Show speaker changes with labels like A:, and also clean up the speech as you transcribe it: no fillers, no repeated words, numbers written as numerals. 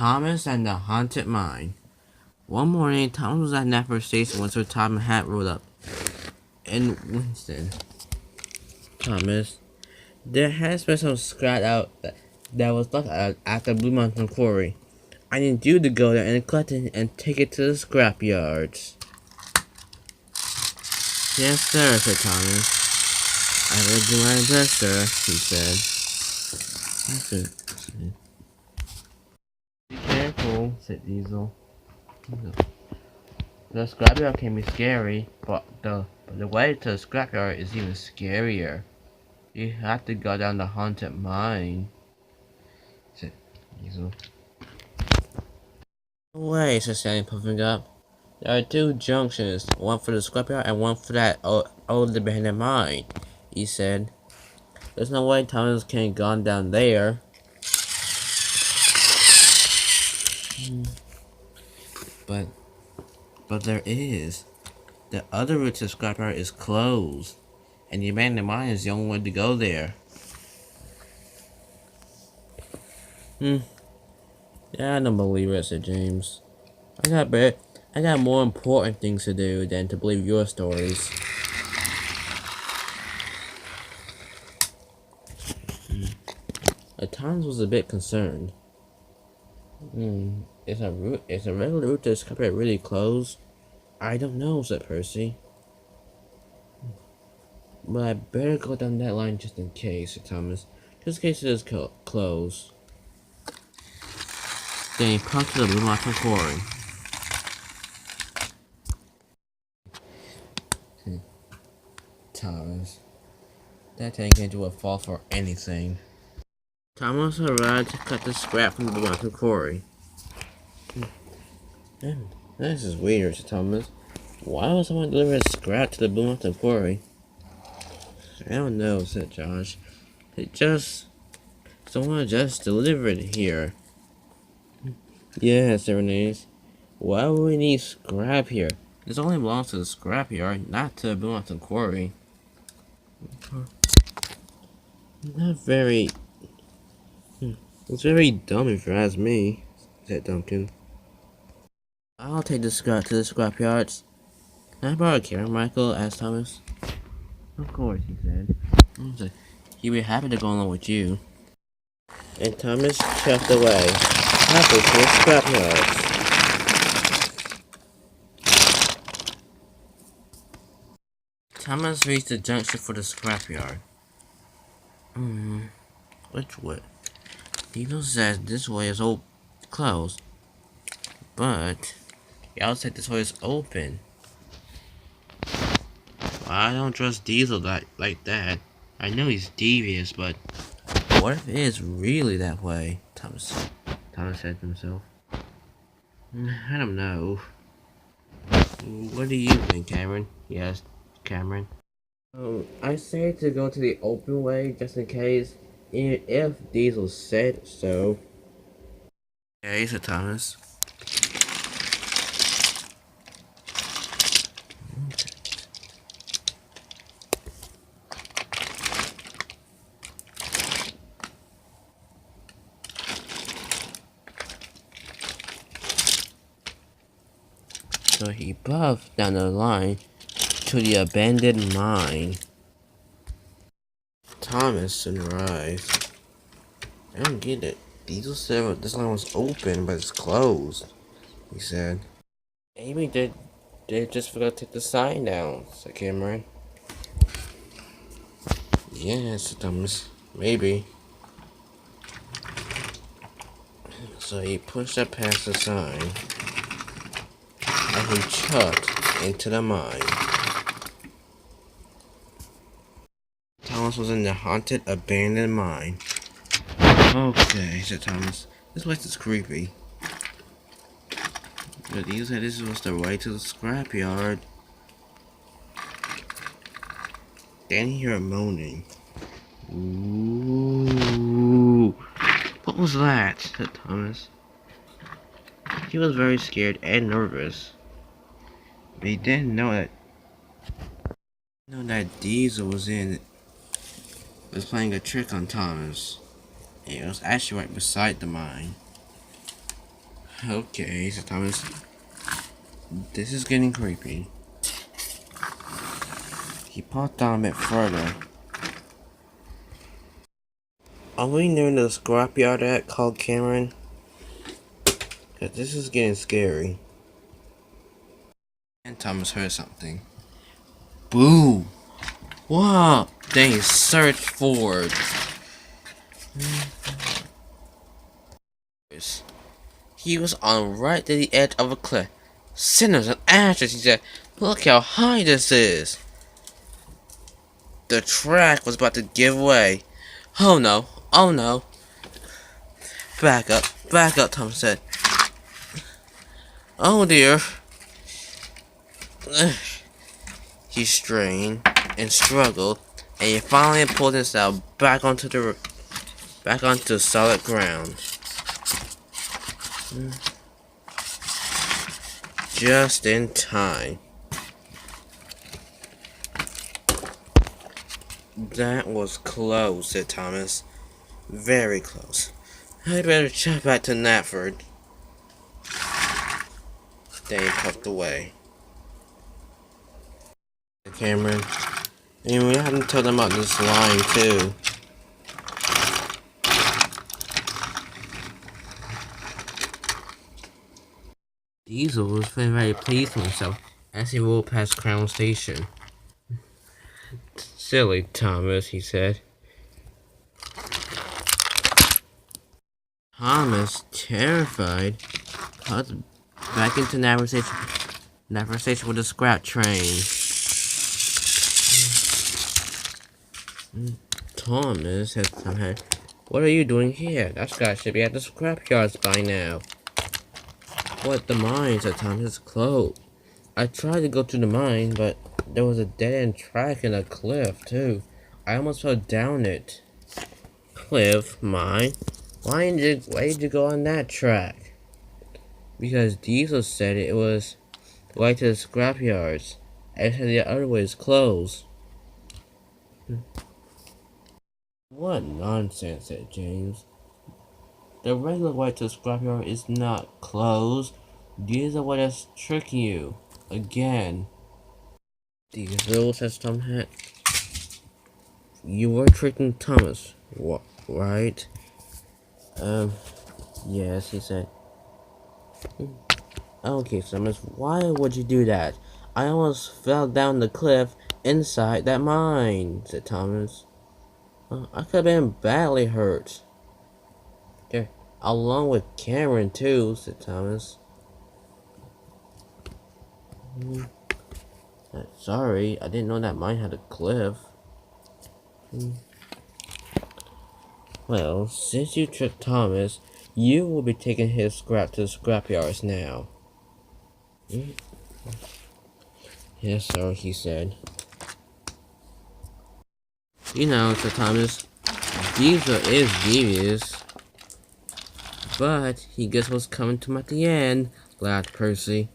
A: Thomas and the Haunted Mine. One morning, Thomas was at Napper Station when Sir Tom Hat rolled up. And Winston, Thomas, there has been some scrap out that was left at the Blue Mountain Quarry. I need you to go there and collect it and take it to the scrap yards. Yes, sir, said Thomas. I will do my best, sir, he said. Be careful, said Diesel. The scrapyard can be scary, but the way to the scrapyard is even scarier. You have to go down the haunted mine, said Diesel. No way, said Sally, puffing up. There are two junctions, one for the scrapyard and one for that old abandoned mine, he said. There's no way Thomas can go down there. But there is. The other route to the scrapyard is closed, and the abandoned mine is the only way to go there. Yeah, I don't believe it, said James. I got more important things to do than to believe your stories. Thomas was a bit concerned. Is a regular route to the scrapyard really closed? I don't know, said Percy. But I better go down that line just in case, said Thomas. Just in case it is closed. Then he pumped to the Blue Mountain Quarry. Thomas, that tank engine would fall for anything. Thomas arrived to cut the scrap from the Blue Mountain Quarry. This is weird, said Thomas. Why would someone deliver a scrap to the Blue Mountain Quarry? I don't know, said Josh. Someone just delivered it here. Yes, Renee. Why would we need scrap here? This only belongs to the scrapyard, not to the Blue Mountain Quarry. Not very... It's very dumb if you ask me, said Duncan. I'll take the scrap to the scrapyards. Can I borrow a camera, Michael? Asked Thomas. Of course, he said. He'd be happy to go along with you. And Thomas chuffed away, happy to the scrapyards. Thomas reached the junction for the scrapyard. Which way? Diesel says this way is closed, but the outside this way is open. Well, I don't trust Diesel like that. I know he's devious, but what if it is really that way? Thomas said to himself. I don't know. What do you think, Cameron? He asked Cameron. I say to go to the open way just in case, if Diesel said so. Okay, said Thomas. So he buffed down the line to the abandoned mine. Thomas surprised. I don't get it. Diesel said this line was open, but it's closed, he said. Maybe they just forgot to take the sign down, said Cameron. Yeah, said Thomas. Maybe. So he pushed up past the sign, and he chucked into the mine. Thomas was in the haunted, abandoned mine. Okay, said Thomas. This place is creepy. But you said this was the way to the scrapyard. Then he heard moaning. Ooh. What was that? Said Thomas. He was very scared and nervous. But he didn't know that Diesel was playing a trick on Thomas. It was actually right beside the mine. Okay, so Thomas, this is getting creepy. He popped down a bit further. Are we near the scrapyard at called Cameron? Cause this is getting scary. And Thomas heard something. Boo! Wow! They searched forward. He was on right to the edge of a cliff. Cinders and ashes, he said. Look how high this is. The track was about to give way. Oh no, oh no. Back up, Tom said. Oh dear. He strained and struggled, and he finally pulled himself back onto solid ground. Just in time. That was close, said Thomas. Very close. I'd better check back to Knapford. Then he puffed away. Cameron. And we haven't told them about this line, too. Diesel was feeling very pleased with himself as he rolled past Crown Station. Silly Thomas, he said. Thomas, terrified, cut back into Knapford Station with the scrap train. Thomas said somehow, what are you doing here? That guy should be at the scrapyards by now. What, the mine? Said Thomas. Closed. I tried to go to the mine, but there was a dead-end track and a cliff, too. I almost fell down it. Cliff? Mine? Why did you go on that track? Because Diesel said it was right to the scrapyards. I said the other way is closed. What nonsense, said James. The regular way to the scrapyard is not closed. Diesel way that's tricking you. Again. Diesel, says Tom Hat. You were tricking Thomas, what, right? Yes, he said. Okay, Thomas, why would you do that? I almost fell down the cliff inside that mine, said Thomas. I could have been badly hurt. There, along with Cameron, too, said Thomas. Sorry, I didn't know that mine had a cliff. Well, since you tricked Thomas, you will be taking his scrap to the scrapyards now. Yes, sir, he said. You know, said Thomas, Diesel is devious. But he gets what's coming to him at the end, laughed Percy.